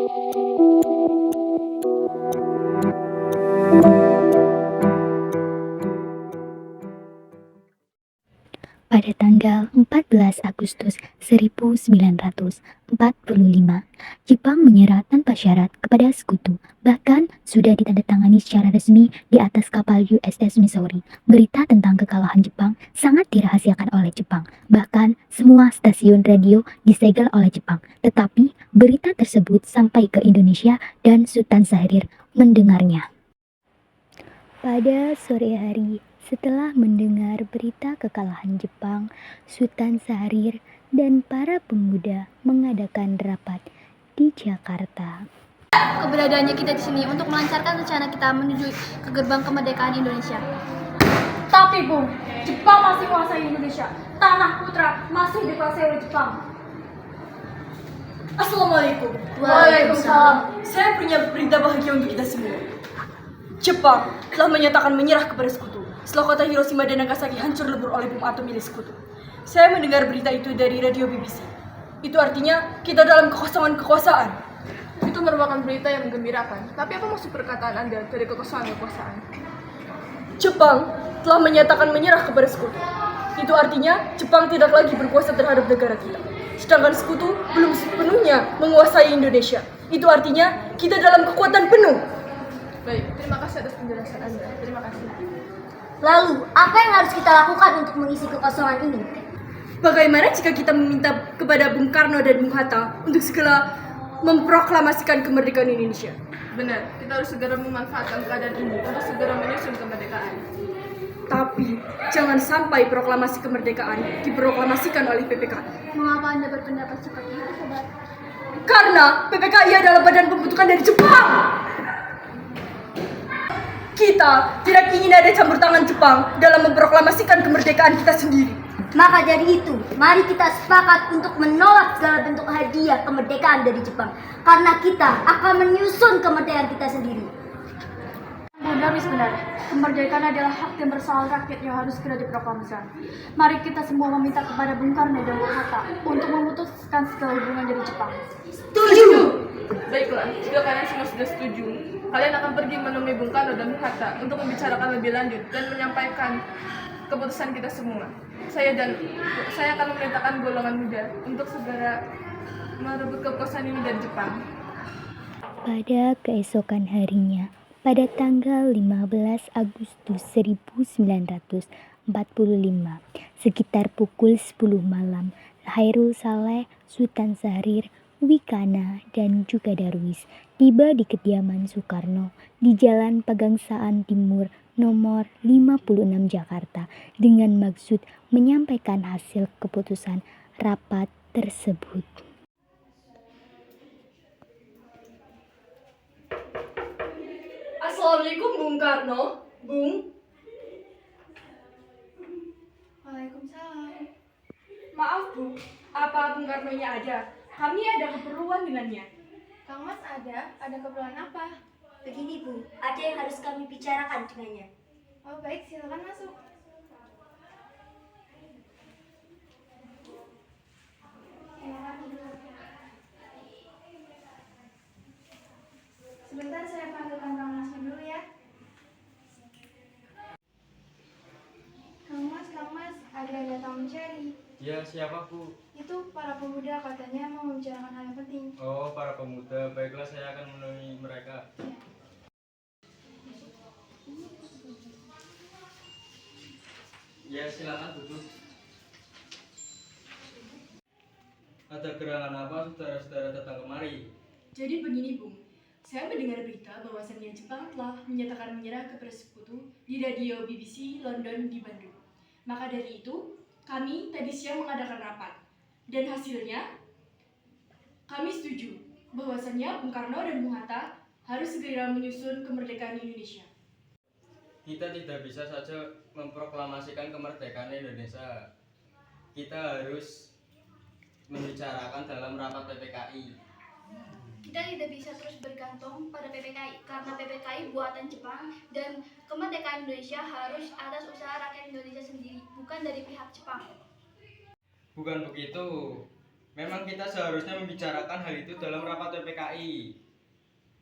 Pada tanggal 14 Agustus 1945, Jepang menyerah tanpa syarat kepada Sekutu, bahkan sudah ditandatangani secara resmi di atas kapal USS Missouri. Berita tentang kekalahan Jepang sangat dirahasiakan oleh Jepang, bahkan semua stasiun radio disegel oleh Jepang. Tetapi berita tersebut sampai ke Indonesia dan Sultan Syahrir mendengarnya. Pada sore hari, setelah mendengar berita kekalahan Jepang, Sultan Syahrir dan para pemuda mengadakan rapat di Jakarta. Keberadaannya kita di sini untuk melancarkan rencana kita menuju ke gerbang kemerdekaan Indonesia. Tapi Bung, Jepang masih menguasai Indonesia. Tanah putra masih dikuasai oleh Jepang. Assalamualaikum. Waalaikumsalam. Saya punya berita bahagia untuk kita semua. Jepang telah menyatakan menyerah kepada Sekutu setelah kota Hiroshima dan Nagasaki hancur lebur oleh bom atom milik Sekutu. Saya mendengar berita itu dari radio BBC. Itu artinya kita dalam kekosongan kekuasaan. Itu merupakan berita yang menggembirakan. Tapi apa maksud perkataan Anda dari kekosongan kekuasaan? Jepang telah menyatakan menyerah kepada Sekutu. Itu artinya Jepang tidak lagi berkuasa terhadap negara kita. Sedangkan Sekutu belum sepenuhnya menguasai Indonesia. Itu artinya kita dalam kekuatan penuh. Baik, terima kasih atas penjelasan Anda. Terima kasih. Lalu, apa yang harus kita lakukan untuk mengisi kekosongan ini? Bagaimana jika kita meminta kepada Bung Karno dan Bung Hatta untuk segera memproklamasikan kemerdekaan Indonesia? Benar, kita harus segera memanfaatkan keadaan ini untuk segera menyusun kemerdekaan. Tapi, jangan sampai proklamasi kemerdekaan diproklamasikan oleh PPKI. Mengapa Anda berpendapat seperti itu, Sobat? Karena PPKI adalah badan pembentukan dari Jepang. Kita tidak ingin ada campur tangan Jepang dalam memproklamasikan kemerdekaan kita sendiri. Maka dari itu, mari kita sepakat untuk menolak segala bentuk hadiah kemerdekaan dari Jepang. Karena kita akan menyusun kemerdekaan kita sendiri. Bunda benar, kemerdekaan adalah hak yang bersalah rakyat yang harus segera diproklamasikan. Mari kita semua meminta kepada Bung Karno dan Bung Hatta untuk memutuskan segala hubungan dari Jepang. Setuju! Baiklah, jika kalian semua sudah setuju, kalian akan pergi menemui Bung Karno dan Bung Hatta untuk membicarakan lebih lanjut dan menyampaikan keputusan kita semua. Saya akan memerintahkan golongan muda untuk segera merebut kekuasaan ini dari Jepang. Pada keesokan harinya, pada tanggal 15 Agustus 1945, sekitar pukul 10 malam, Khairul Saleh, Sultan Syahrir, Wikana, dan juga Darwis tiba di kediaman Soekarno di Jalan Pegangsaan Timur nomor 56 Jakarta dengan maksud menyampaikan hasil keputusan rapat tersebut. Assalamualaikum Bung Karno. Bung. Waalaikumsalam. Maaf Bu, apa Bung Karno-nya ada? Kami ada keperluan dengannya. Kang Mas ada keperluan apa? Begini Bu, ada yang harus kami bicarakan dengannya. Oh baik, silakan masuk. Sebentar saya panggilkan Kang Masnya dulu ya. Kang Mas, ada yang datang mencari. Ya, siapa Bu? Itu para pemuda katanya mau membicarakan hal yang penting. Oh, para pemuda. Baiklah, saya akan menemui mereka. Ya, silakan duduk. Ada gerangan apa saudara-saudara datang kemari? Jadi begini Bung, saya mendengar berita bahwasannya Jepang telah menyatakan menyerah kepada Sekutu di radio BBC London di Bandung. Maka dari itu, kami tadi siang mengadakan rapat. Dan hasilnya, kami setuju bahwasannya Bung Karno dan Bung Hatta harus segera menyusun kemerdekaan Indonesia. Kita tidak bisa saja memproklamasikan kemerdekaan Indonesia. Kita harus membicarakan dalam rapat PPKI. Kita tidak bisa terus bergantung pada PPKI karena PPKI buatan Jepang dan kemerdekaan Indonesia harus atas usaha rakyat Indonesia sendiri, bukan dari pihak Jepang. Bukan begitu. Memang kita seharusnya membicarakan hal itu dalam rapat PPKI.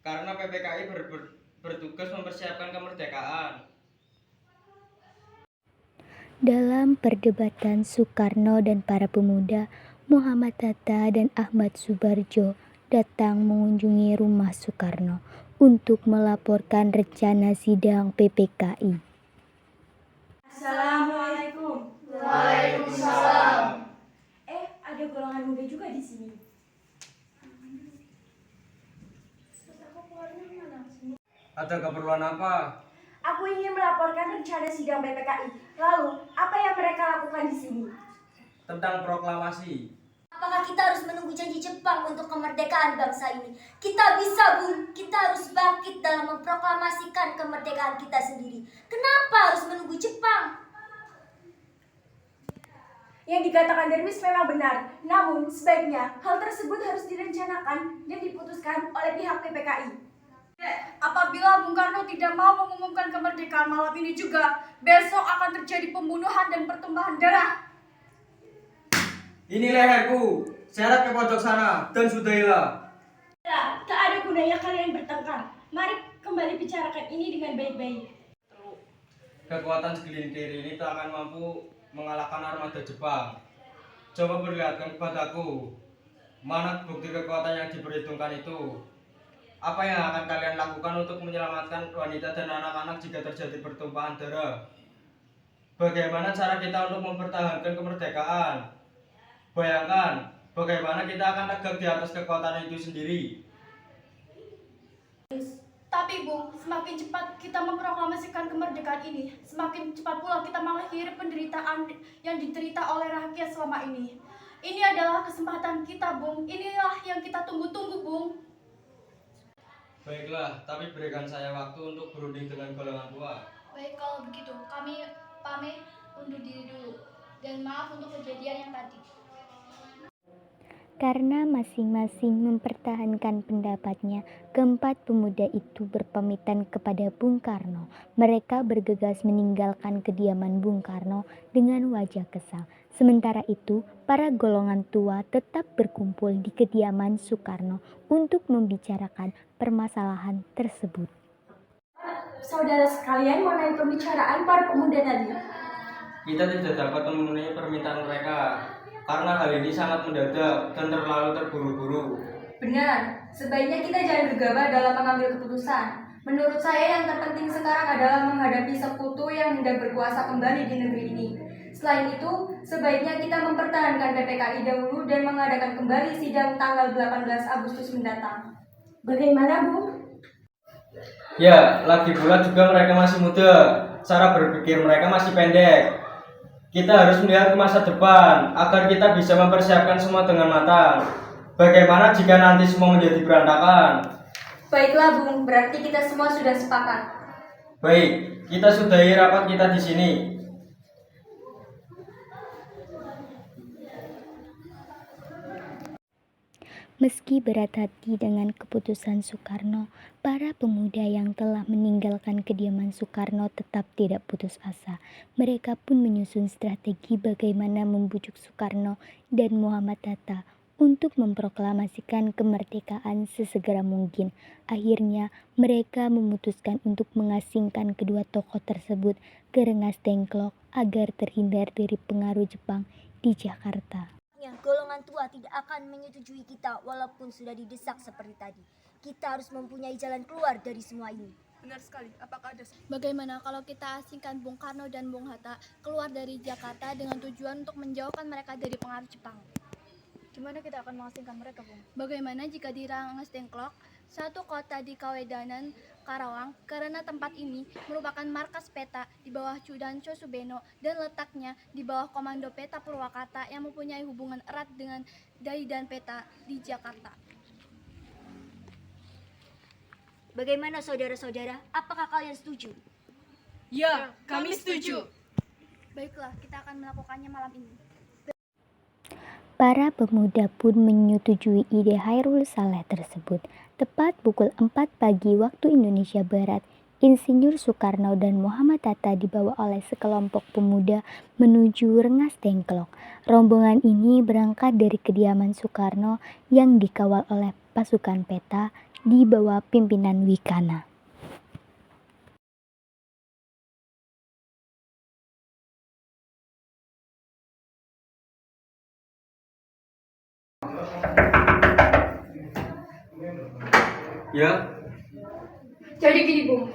Karena PPKI bertugas mempersiapkan kemerdekaan. Dalam perdebatan Soekarno dan para pemuda, Muhammad Hatta dan Ahmad Subarjo datang mengunjungi rumah Soekarno untuk melaporkan rencana sidang PPKI. Assalamualaikum. Waalaikumsalam. Ada golongan muda juga di sini. Ada keperluan apa? Aku ingin melaporkan rencana sidang PPKI. Lalu, apa yang mereka lakukan di sini? Tentang proklamasi. Apakah kita harus menunggu janji Jepang untuk kemerdekaan bangsa ini? Kita bisa, Bung. Kita harus bangkit dalam memproklamasikan kemerdekaan kita sendiri. Kenapa harus menunggu Jepang? Yang dikatakan Darmis memang benar. Namun, sebaiknya hal tersebut harus direncanakan dan diputuskan oleh pihak PPKI. Apabila Bung Karno tidak mau mengumumkan kemerdekaan malam ini juga, besok akan terjadi pembunuhan dan pertumpahan darah. Ini leherku. Seret ke pojok sana dan sudahilah. Tak ada gunanya kalian bertengkar. Mari kembali bicarakan ini dengan baik-baik. Kekuatan segelintir ini tak akan mampu mengalahkan armada Jepang. Coba perlihatkan kepadaku, mana bukti kekuatan yang diperhitungkan itu? Apa yang akan kalian lakukan untuk menyelamatkan wanita dan anak-anak jika terjadi pertumpahan darah? Bagaimana cara kita untuk mempertahankan kemerdekaan? Bayangkan, bagaimana kita akan tegak di atas kekuatan itu sendiri. Tapi Bung, semakin cepat kita memproklamasikan kemerdekaan ini, semakin cepat pula kita mengakhiri penderitaan yang diderita oleh rakyat selama ini. Ini adalah kesempatan kita, Bung. Inilah yang kita tunggu-tunggu, Bung. Baiklah, tapi berikan saya waktu untuk berunding dengan golongan tua. Baik, kalau begitu, kami pamit undur diri dulu. Dan maaf untuk kejadian yang tadi. Karena masing-masing mempertahankan pendapatnya, keempat pemuda itu berpamitan kepada Bung Karno. Mereka bergegas meninggalkan kediaman Bung Karno dengan wajah kesal. Sementara itu, para golongan tua tetap berkumpul di kediaman Soekarno untuk membicarakan permasalahan tersebut. Saudara sekalian, mengenai pembicaraan para pemuda tadi. Kita tidak dapat memenuhi permintaan mereka karena hal ini sangat mendadak dan terlalu terburu-buru. Benar, sebaiknya kita jangan gegabah dalam mengambil keputusan. Menurut saya yang terpenting sekarang adalah menghadapi sekutu yang hendak berkuasa kembali di negeri ini. Selain itu, sebaiknya kita mempertahankan PPKI dahulu dan mengadakan kembali sidang tanggal 18 Agustus mendatang. Bagaimana, Bu? Ya, lagi pula juga mereka masih muda. Cara berpikir mereka masih pendek. Kita harus melihat ke masa depan agar kita bisa mempersiapkan semua dengan matang. Bagaimana jika nanti semua menjadi berantakan? Baiklah, Bung, berarti kita semua sudah sepakat. Baik, kita sudahi rapat kita di sini. Meski berat hati dengan keputusan Soekarno, para pemuda yang telah meninggalkan kediaman Soekarno tetap tidak putus asa. Mereka pun menyusun strategi bagaimana membujuk Soekarno dan Muhammad Hatta untuk memproklamasikan kemerdekaan sesegera mungkin. Akhirnya, mereka memutuskan untuk mengasingkan kedua tokoh tersebut ke Rengas Dengklok agar terhindar dari pengaruh Jepang di Jakarta. Golongan tua tidak akan menyetujui kita walaupun sudah didesak seperti tadi. Kita harus mempunyai jalan keluar dari semua ini. Benar sekali. Apakah ada Bagaimana kalau kita asingkan Bung Karno dan Bung Hatta keluar dari Jakarta dengan tujuan untuk menjauhkan mereka dari pengaruh Jepang? Gimana kita akan mengasingkan mereka, Bung? Bagaimana jika di Rengas Dengklok, satu kota di Kawedanan, Karawang, karena tempat ini merupakan markas peta di bawah Chudancho Subeno dan letaknya di bawah Komando Peta Purwakarta yang mempunyai hubungan erat dengan Dai dan Peta di Jakarta. Bagaimana saudara-saudara? Apakah kalian setuju? Ya, kami setuju. Baiklah, kita akan melakukannya malam ini. Para pemuda pun menyetujui ide Hairul Saleh tersebut. Tepat pukul 4 pagi waktu Indonesia Barat, Insinyur Soekarno dan Muhammad Hatta dibawa oleh sekelompok pemuda menuju Rengas Dengklok. Rombongan ini berangkat dari kediaman Soekarno yang dikawal oleh pasukan peta di bawah pimpinan Wikana. Ya, Jadi gini, Bung.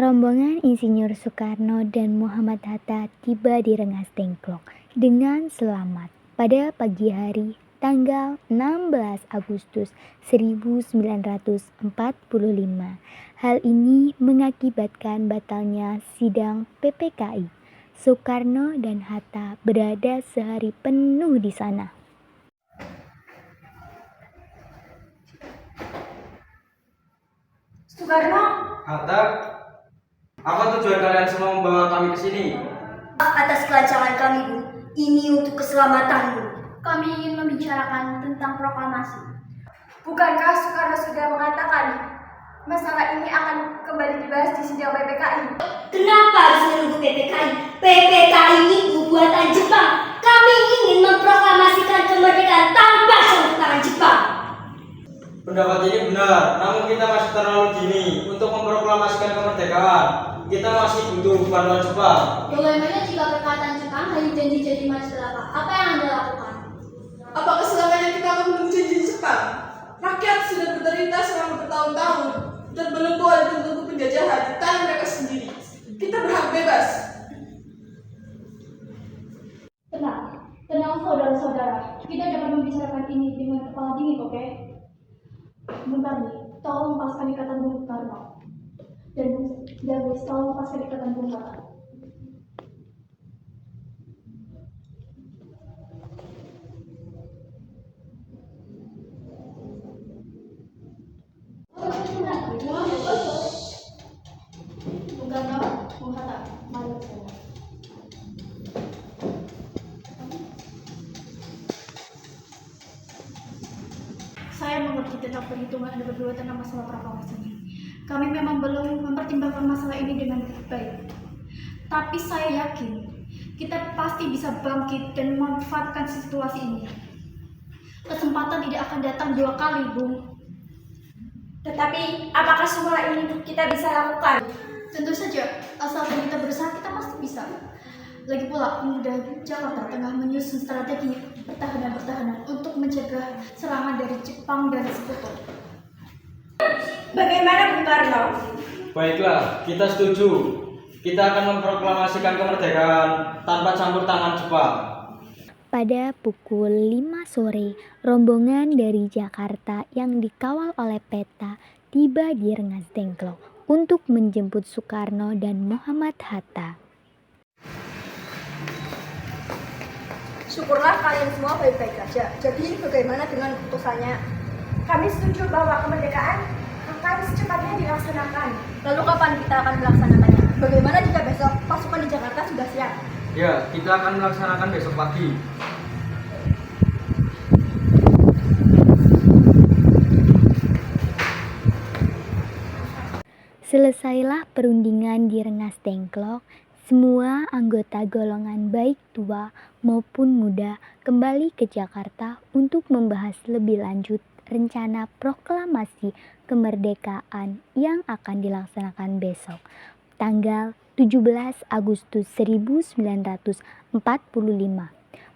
Rombongan Insinyur Soekarno dan Muhammad Hatta tiba di Rengas Dengklok dengan selamat pada pagi hari tanggal 16 Agustus 1945. Hal ini mengakibatkan batalnya sidang PPKI. Soekarno dan Hatta berada sehari penuh di sana. Soekarno, Hatta, apa tujuan kalian semua membawa kami ke sini? Atas kelancaran kami, Bu. Ini untuk keselamatanmu. Kami ingin membicarakan tentang proklamasi. bukankah Soekarno sudah mengatakan masalah ini akan kembali dibahas di sidang PPKI? Kenapa harus menunggu PPKI? PPKI ini buatan Jepang. Kami ingin memproklamasikan kemerdekaan tanpa campur tangan Jepang. Pendapat ini benar, namun kita masih terlalu dini untuk memproklamasikan kemerdekaan. Kita masih butuh bantuan Jepang. Bagaimana jika perkataan Jepang hanya janji-janji masa belaka? Apa yang Anda lakukan? Apakah selamanya kita akan menunggu janji Jepang? Rakyat sudah berderita selama bertahun-tahun dan menunggu oleh bentuk penjajahan di tangan mereka sendiri. Kita berhak bebas. Tenang saudara-saudara. Kita dapat membicarakan ini dengan kepala dingin, oke? Bentar nih, tolong lepaskan ikatan Bung Karno. Dan guys, tolong lepaskan ikatan Bung Karno. Bung Karno, Bung Hatta, mari ke sana. Saya mengerti tentang perhitungan Anda berdua tentang masalah proklamasi ini. Kami memang belum mempertimbangkan masalah ini dengan baik. Tapi saya yakin kita pasti bisa bangkit dan memanfaatkan situasi ini. Kesempatan tidak akan datang dua kali, Bung. Tetapi apakah semua ini kita bisa lakukan? Tentu saja, asalkan kita berusaha, kita pasti bisa. Lagi pula, pemuda Jakarta tengah menyusun strategi pertahanan untuk mencegah serangan dari Jepang dan sekutu. Bagaimana Bung Karno? Baiklah, kita setuju. Kita akan memproklamasikan kemerdekaan tanpa campur tangan Jepang. Pada pukul 5 sore, rombongan dari Jakarta yang dikawal oleh peta tiba di Rengas Dengklok untuk menjemput Soekarno dan Muhammad Hatta. Syukurlah kalian semua baik-baik saja. Jadi bagaimana dengan keputusannya? Kami setuju bahwa kemerdekaan akan secepatnya dilaksanakan. Lalu kapan kita akan melaksanakannya? Bagaimana jika besok pasukan di Jakarta sudah siap? Ya, kita akan melaksanakan besok pagi. Selesailah perundingan di Rengas Dengklok. Semua anggota golongan baik tua maupun muda kembali ke Jakarta untuk membahas lebih lanjut rencana proklamasi kemerdekaan yang akan dilaksanakan besok, tanggal 17 Agustus 1945.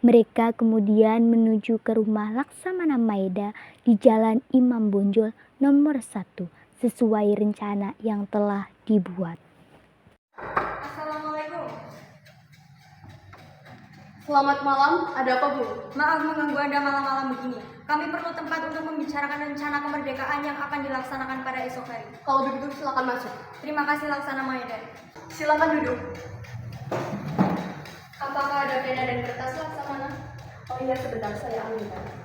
Mereka kemudian menuju ke rumah Laksamana Maeda di Jalan Imam Bonjol nomor 1 sesuai rencana yang telah dibuat. Assalamualaikum. Selamat malam, ada apa Bu? Maaf mengganggu Anda malam-malam begini. Kami perlu tempat untuk membicarakan rencana kemerdekaan yang akan dilaksanakan pada esok hari. Kalau begitu silakan masuk. Terima kasih Laksana Maeda. Silakan duduk. Apakah ada pena dan kertas Laksamana? Oh iya, sebentar saya ambilkan.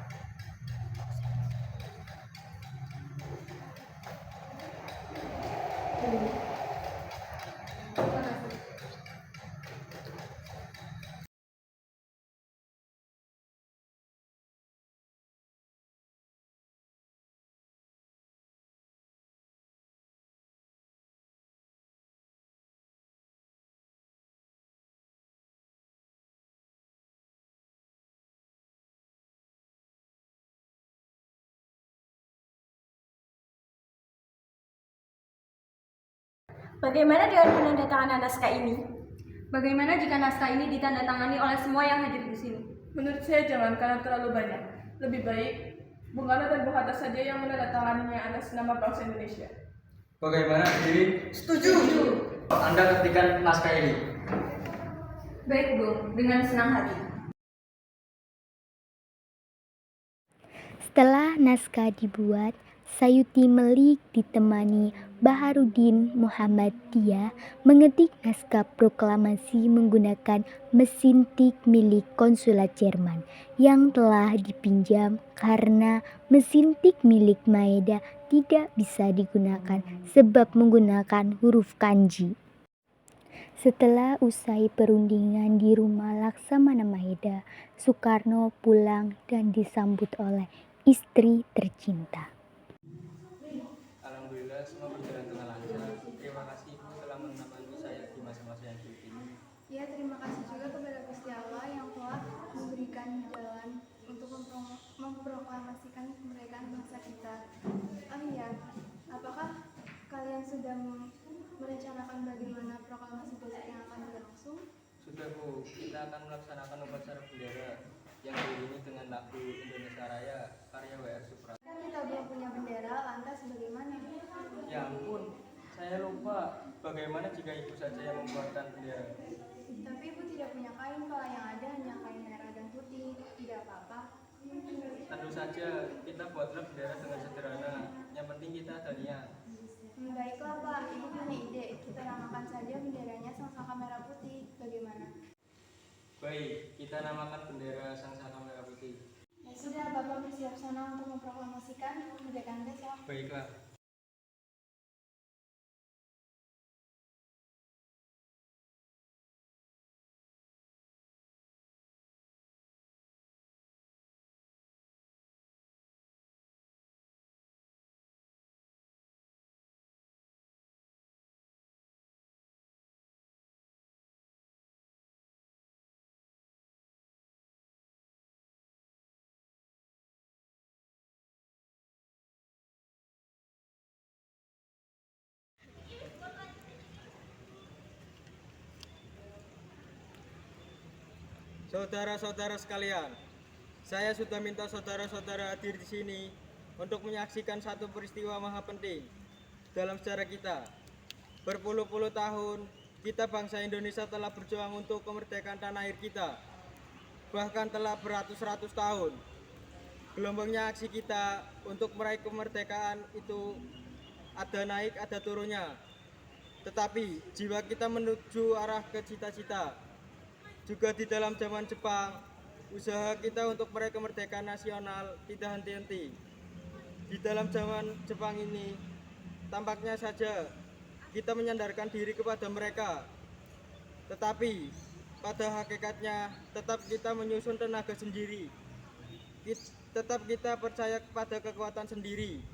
Bagaimana dengan penandatanganan naskah ini? Bagaimana jika naskah ini ditandatangani oleh semua yang hadir di sini? Menurut saya jangan, karena terlalu banyak. Lebih baik Bung Karno dan Bung Hatta saja yang menandatanganinya atas nama bangsa Indonesia. Bagaimana hadirin? Setuju. Anda ketikkan naskah ini. Baik Bung, dengan senang hati. Setelah naskah dibuat, Sayuti Melik ditemani Baharudin Muhammadiyah mengetik naskah proklamasi menggunakan mesin tik milik konsulat Jerman yang telah dipinjam karena mesin tik milik Maeda tidak bisa digunakan sebab menggunakan huruf kanji. Setelah usai perundingan di rumah Laksamana Maeda, Soekarno pulang dan disambut oleh istri tercinta. Alhamdulillah semua berjalan dengan lancar. Terima kasih Ibu telah menemani saya di masa-masa yang sulit ini. Ya, terima kasih juga kepada Gusti Allah yang telah memberikan jalan untuk memproklamasikan kemerdekaan bangsa kita. Oh iya, apakah kalian sudah merencanakan bagaimana proklamasi besok yang akan berlangsung? Sudah Bu, kita akan melaksanakan upacara bendera yang diiringi dengan lagu Indonesia Raya karya W.R. Supratman. Kan kita belum punya bendera, lantas bagaimana? Ya ampun, saya lupa. Bagaimana jika Ibu saja yang membuatkan bendera? Tapi ibu tidak punya kain, Pak. Yang ada hanya kain merah dan putih. Tidak apa-apa. Tentu saja, kita buatlah bendera dengan sederhana. Yang penting kita ada niat. Baiklah, Pak. Ibu punya ide. Kita namakan saja benderanya Sangsaka Merah Putih. Bagaimana? Baik, kita namakan bendera Sangsaka Merah Putih. Ya sudah, Bapak bersiap sana untuk memproklamasikan kemerdekaan besok. Baiklah. Saudara-saudara sekalian, saya sudah minta saudara-saudara hadir di sini untuk menyaksikan satu peristiwa maha penting dalam sejarah kita. Berpuluh-puluh tahun, kita bangsa Indonesia telah berjuang untuk kemerdekaan tanah air kita. Bahkan telah beratus-ratus tahun. Gelombangnya aksi kita untuk meraih kemerdekaan itu ada naik, ada turunnya. Tetapi jiwa kita menuju arah ke cita-cita. Juga di dalam zaman Jepang, usaha kita untuk meraih kemerdekaan nasional tidak henti-henti. Di dalam zaman Jepang ini, tampaknya saja kita menyandarkan diri kepada mereka. Tetapi pada hakikatnya tetap kita menyusun tenaga sendiri. Tetap kita percaya kepada kekuatan sendiri.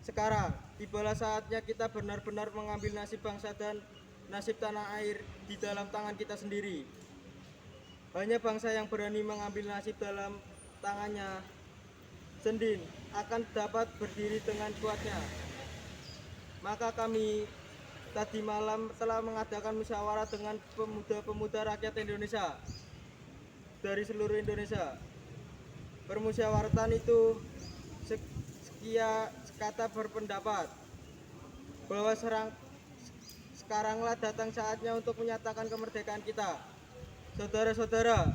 Sekarang, tibalah saatnya kita benar-benar mengambil nasib bangsa dan nasib tanah air di dalam tangan kita sendiri. Hanya bangsa yang berani mengambil nasib dalam tangannya sendiri akan dapat berdiri dengan kuatnya. Maka kami tadi malam telah mengadakan musyawarah dengan pemuda-pemuda rakyat Indonesia dari seluruh Indonesia. Permusyawaratan itu kata berpendapat bahwa sekaranglah datang saatnya untuk menyatakan kemerdekaan kita. Saudara-saudara,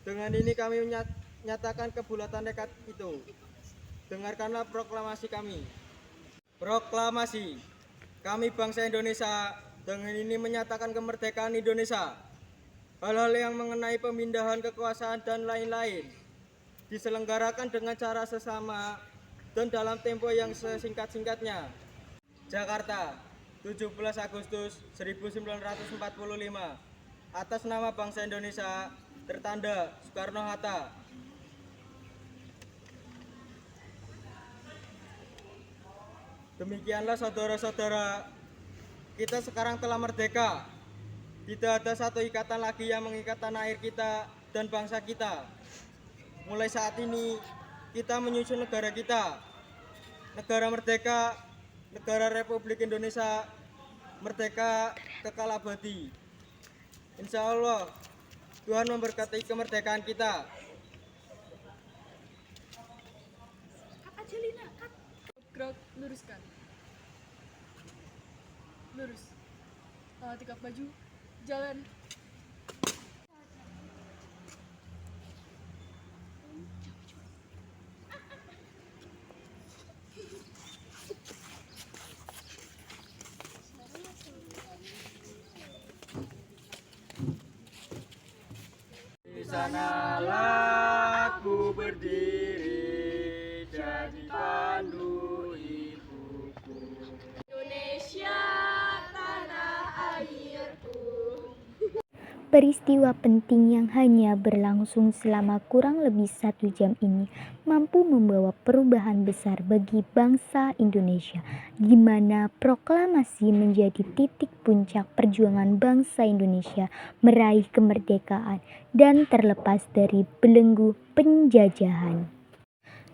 dengan ini kami menyatakan kebulatan tekad itu. Dengarkanlah proklamasi kami. Proklamasi, kami bangsa Indonesia dengan ini menyatakan kemerdekaan Indonesia. Hal-hal yang mengenai pemindahan kekuasaan dan lain-lain diselenggarakan dengan cara sesama dan dalam tempo yang sesingkat-singkatnya. Jakarta, 17 Agustus 1945. Atas nama bangsa Indonesia, tertanda Soekarno-Hatta. Demikianlah saudara-saudara, kita sekarang telah merdeka. Tidak ada satu ikatan lagi yang mengikat tanah air kita dan bangsa kita. Mulai saat ini, kita menyusun negara kita. Negara merdeka, negara Republik Indonesia, merdeka kekal abadi. Insya Allah Tuhan memberkati kemerdekaan kita. Gerak, luruskan. Lurus. Tegak maju. Jalan. Di sanalah aku berdiri jadi pandu ibuku. Indonesia, tanah airku. Peristiwa penting yang hanya berlangsung selama kurang lebih 1 jam ini mampu membawa perubahan besar bagi bangsa Indonesia, di mana proklamasi menjadi titik puncak perjuangan bangsa Indonesia meraih kemerdekaan dan terlepas dari belenggu penjajahan.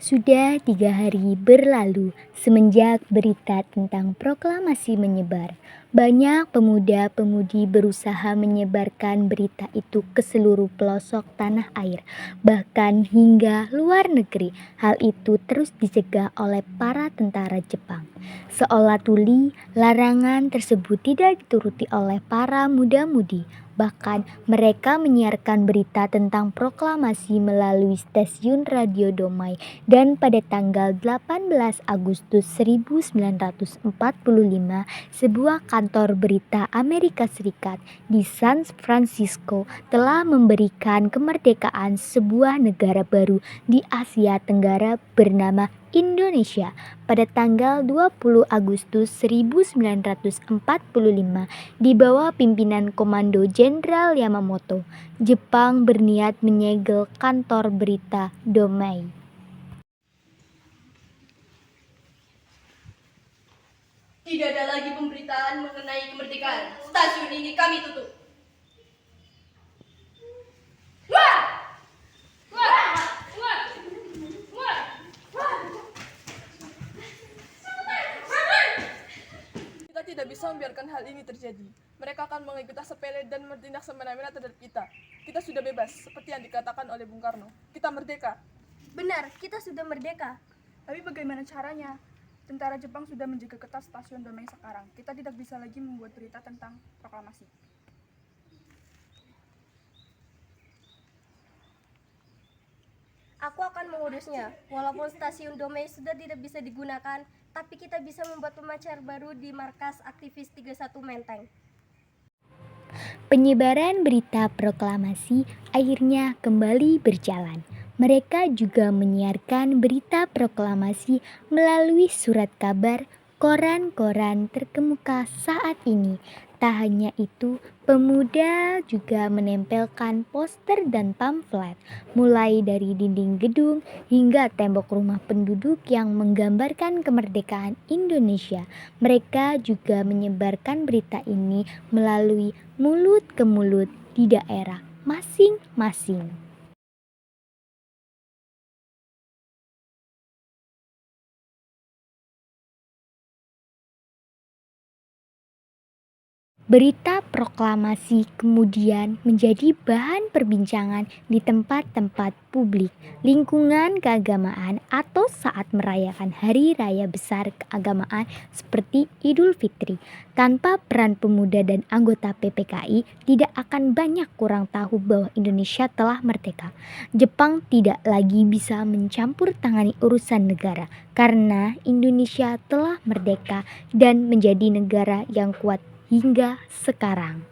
Sudah 3 hari berlalu semenjak berita tentang proklamasi menyebar. Banyak pemuda-pemudi berusaha menyebarkan berita itu ke seluruh pelosok tanah air, bahkan hingga luar negeri. Hal itu terus dicegah oleh para tentara Jepang. Seolah tuli, larangan tersebut tidak dituruti oleh para muda-mudi. Bahkan mereka menyiarkan berita tentang proklamasi melalui stasiun radio Domai, dan pada tanggal 18 Agustus 1945 sebuah kantor berita Amerika Serikat di San Francisco telah memberikan kemerdekaan sebuah negara baru di Asia Tenggara bernama Indonesia pada tanggal 20 Agustus 1945 di bawah pimpinan Komando Jenderal Yamamoto. Jepang berniat menyegel kantor berita Domai. Tidak ada lagi pemberitaan mengenai kemerdekaan. Stasiun ini kami tutup. Kita tidak bisa membiarkan hal ini terjadi. Mereka akan menganggap kita sepele dan bertindak semena-mena terhadap kita. Kita sudah bebas, seperti yang dikatakan oleh Bung Karno. Kita merdeka. Benar, kita sudah merdeka. Tapi bagaimana caranya? Tentara Jepang sudah menjaga ketat stasiun Domai sekarang. Kita tidak bisa lagi membuat berita tentang proklamasi. Aku akan mengurusnya. Walaupun stasiun Domai sudah tidak bisa digunakan, tapi kita bisa membuat pemancar baru di markas aktivis 31 Menteng. Penyebaran berita proklamasi akhirnya kembali berjalan. Mereka juga menyiarkan berita proklamasi melalui surat kabar, koran-koran terkemuka saat ini. Tak hanya itu, pemuda juga menempelkan poster dan pamflet, mulai dari dinding gedung hingga tembok rumah penduduk yang menggambarkan kemerdekaan Indonesia. Mereka juga menyebarkan berita ini melalui mulut ke mulut di daerah masing-masing. Berita proklamasi kemudian menjadi bahan perbincangan di tempat-tempat publik, lingkungan keagamaan, atau saat merayakan hari raya besar keagamaan seperti Idul Fitri. Tanpa peran pemuda dan anggota PPKI, tidak akan banyak kurang tahu bahwa Indonesia telah merdeka. Jepang tidak lagi bisa mencampur tangani urusan negara karena Indonesia telah merdeka dan menjadi negara yang kuat hingga sekarang.